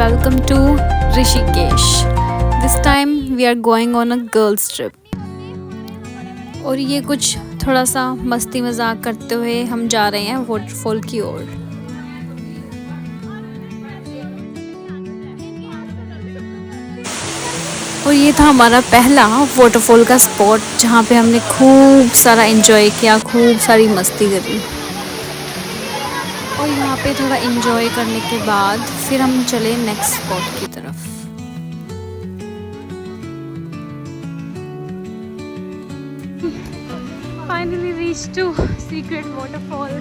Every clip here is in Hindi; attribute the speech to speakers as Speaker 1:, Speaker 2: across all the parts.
Speaker 1: welcome to Rishikesh. This time we are going on a girls trip. और ये कुछ थोड़ा सा मस्ती मजाक करते हुए हम जा रहे हैं वाटरफॉल की ओर। और ये था हमारा पहला वाटरफॉल का स्पॉट जहाँ पे हमने खूब सारा एंजॉय किया, खूब सारी मस्ती करी। और यहाँ पे थोड़ा एंजॉय करने के बाद फिर हम चले नेक्स्ट स्पॉट की तरफ। Finally reached to secret waterfall.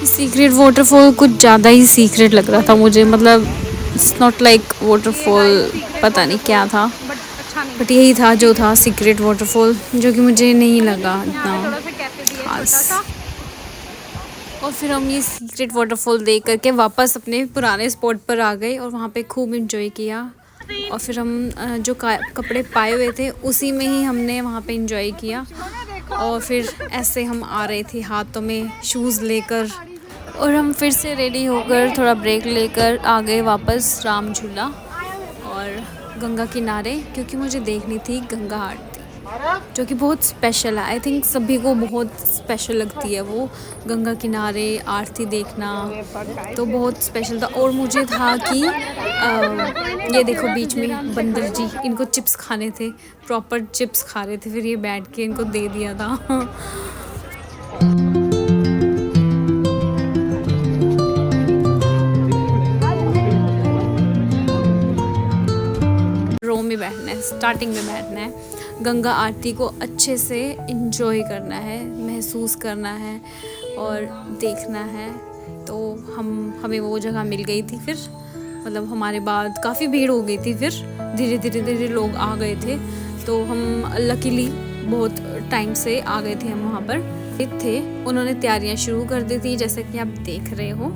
Speaker 1: Secret waterfall कुछ ज़्यादा ही सीक्रेट लग रहा था मुझे, मतलब इट्स नॉट लाइक वाटरफॉल, पता नहीं क्या था, बट यही था जो था सीक्रेट वाटरफॉल, जो कि मुझे नहीं लगा इतना खास। और फिर हम ये सीक्रेट वाटरफॉल देख करके वापस अपने पुराने स्पॉट पर आ गए और वहाँ पे खूब एंजॉय किया। और फिर हम जो कपड़े पाए हुए थे उसी में ही हमने वहाँ पे एंजॉय किया। और फिर ऐसे हम आ रहे थे हाथों में शूज़ लेकर, और हम फिर से रेडी होकर थोड़ा ब्रेक लेकर आ गए वापस राम झूला और गंगा किनारे, क्योंकि मुझे देखनी थी गंगा आरती, जो कि बहुत स्पेशल है। आई थिंक सभी को बहुत स्पेशल लगती है वो गंगा किनारे आरती देखना, तो बहुत स्पेशल था। और मुझे था कि ये देखो बीच में बंदर जी, इनको चिप्स खाने थे, प्रॉपर चिप्स खा रहे थे, फिर ये बैठ के इनको दे दिया था। रो में बैठना है, स्टार्टिंग में बैठना है, गंगा आरती को अच्छे से एंजॉय करना है, महसूस करना है और देखना है। तो हमें वो जगह मिल गई थी। फिर मतलब हमारे बाद काफ़ी भीड़ हो गई थी, फिर धीरे धीरे लोग आ गए थे, तो हम लकीली बहुत टाइम से आ गए थे। हम वहाँ पर थे, उन्होंने तैयारियाँ शुरू कर दी थी, जैसे कि आप देख रहे हो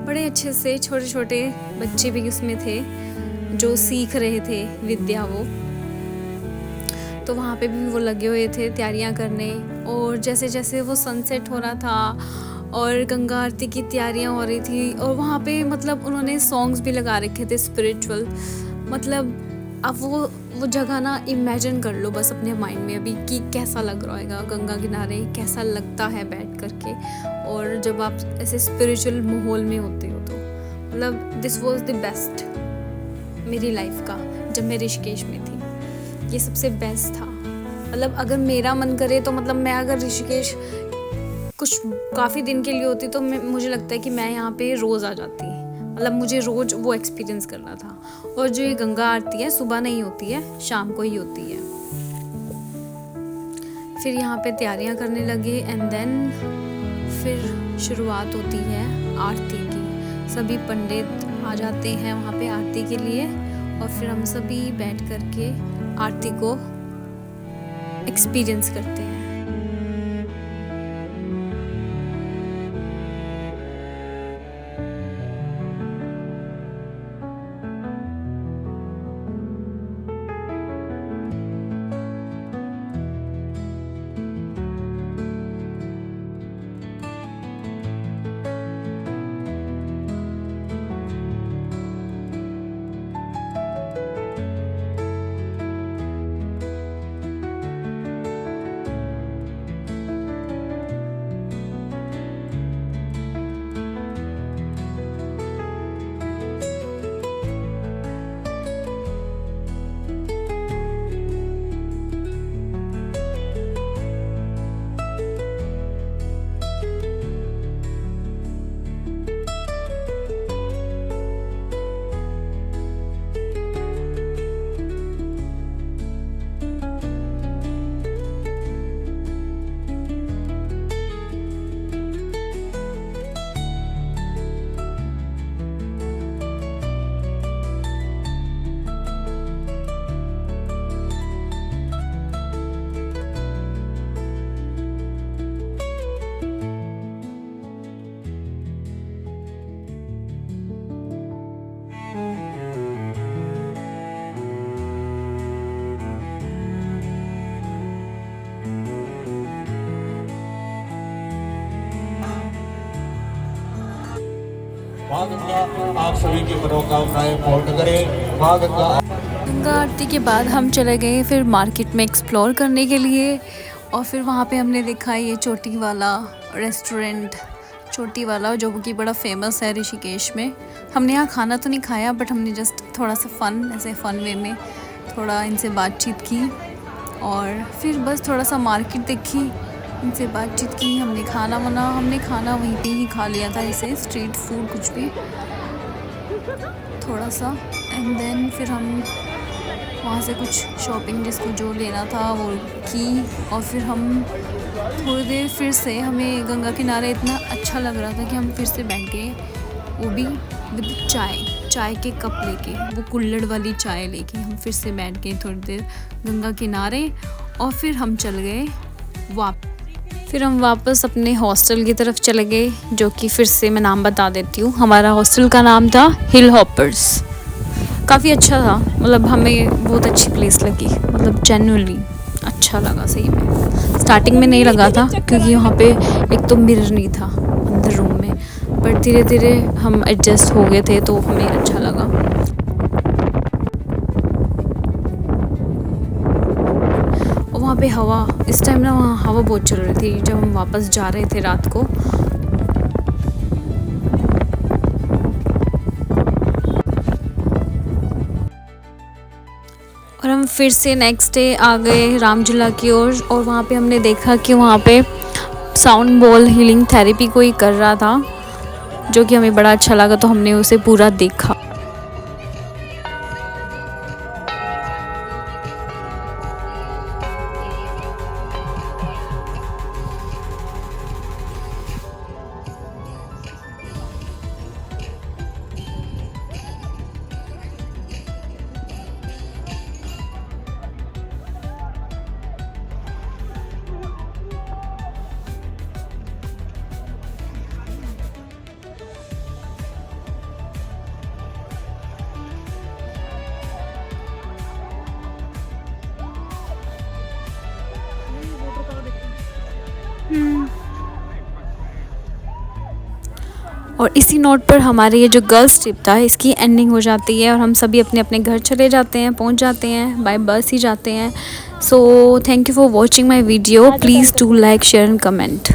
Speaker 1: बड़े अच्छे से छोटे छोटे बच्चे भी उसमें थे जो सीख रहे थे विद्या वो, तो वहाँ पे भी वो लगे हुए थे तैयारियाँ करने। और जैसे जैसे वो सनसेट हो रहा था और गंगा आरती की तैयारियाँ हो रही थी, और वहाँ पे मतलब उन्होंने सॉन्ग्स भी लगा रखे थे स्पिरिचुअल। मतलब अब वो जगह ना इमेजिन कर लो बस अपने माइंड में अभी कि कैसा लग रहा होगा गंगा किनारे, कैसा लगता है बैठ करके। और जब आप ऐसे स्पिरिचुअल माहौल में होते हो तो मतलब दिस वॉज द बेस्ट मेरी लाइफ का। जब मैं ऋषिकेश में थी ये सबसे बेस्ट था। मतलब अगर मेरा मन करे तो मतलब मैं अगर ऋषिकेश कुछ काफ़ी दिन के लिए होती तो मुझे लगता है कि मैं यहाँ पे रोज़ आ जाती। मतलब मुझे रोज़ वो एक्सपीरियंस करना था। और जो ये गंगा आरती है सुबह नहीं होती है, शाम को ही होती है। फिर यहाँ पे तैयारियाँ करने लगे एंड देन फिर शुरुआत होती है आरती की। सभी पंडित आ जाते हैं वहाँ पे आरती के लिए, और फिर हम सभी बैठ करके आरती को एक्सपीरियंस करते हैं।
Speaker 2: माँ गंगा आप सभी की मनोकामनाएं पूर्ण करें। माँ गंगा
Speaker 1: गंगा आरती के बाद हम चले गए फिर मार्केट में एक्सप्लोर करने के लिए। और फिर वहाँ पे हमने देखा ये चोटी वाला रेस्टोरेंट, चोटी वाला, जो कि बड़ा फेमस है ऋषिकेश में। हमने यहाँ खाना तो नहीं खाया, बट हमने जस्ट थोड़ा सा ऐसे फ़न वे में थोड़ा इनसे बातचीत की और फिर बस थोड़ा सा मार्केट देखी, इनसे बातचीत की। हमने खाना वहीं पे ही खा लिया था, ऐसे स्ट्रीट फूड कुछ भी थोड़ा सा। एंड देन फिर हम वहाँ से कुछ शॉपिंग जिसको जो लेना था वो की। और फिर हम थोड़ी देर फिर से, हमें गंगा किनारे इतना अच्छा लग रहा था कि हम फिर से बैठ गए, वो भी विद चाय के कप लेके, वो कुल्हड़ वाली चाय लेके हम फिर से बैठ गए थोड़ी देर गंगा किनारे। और फिर हम चल गए फिर हम वापस अपने हॉस्टल की तरफ चले गए, जो कि फिर से मैं नाम बता देती हूँ। हमारा हॉस्टल का नाम था हिल हॉपर्स। काफ़ी अच्छा था, मतलब हमें बहुत अच्छी प्लेस लगी, मतलब जेन्युइनली अच्छा लगा सही में। स्टार्टिंग में नहीं लगा था क्योंकि वहाँ पे एक तो मिरर नहीं था अंदर रूम में, बट धीरे धीरे हम एडजस्ट हो गए थे तो हमें अच्छा लगा। और वहाँ पे हवा, इस टाइम ना वहाँ हवा बहुत चल रही थी जब हम वापस जा रहे थे रात को। और हम फिर से नेक्स्ट डे आ गए रामझूला की ओर। और वहाँ पे हमने देखा कि वहाँ पे साउंड बॉल हीलिंग थेरेपी कोई कर रहा था, जो कि हमें बड़ा अच्छा लगा, तो हमने उसे पूरा देखा। और इसी नोट पर हमारे ये जो गर्ल्स ट्रिप था इसकी एंडिंग हो जाती है और हम सभी अपने अपने घर चले जाते हैं, पहुंच जाते हैं, बाय बस ही जाते हैं। So thank you for watching my video. Please do like, share and comment.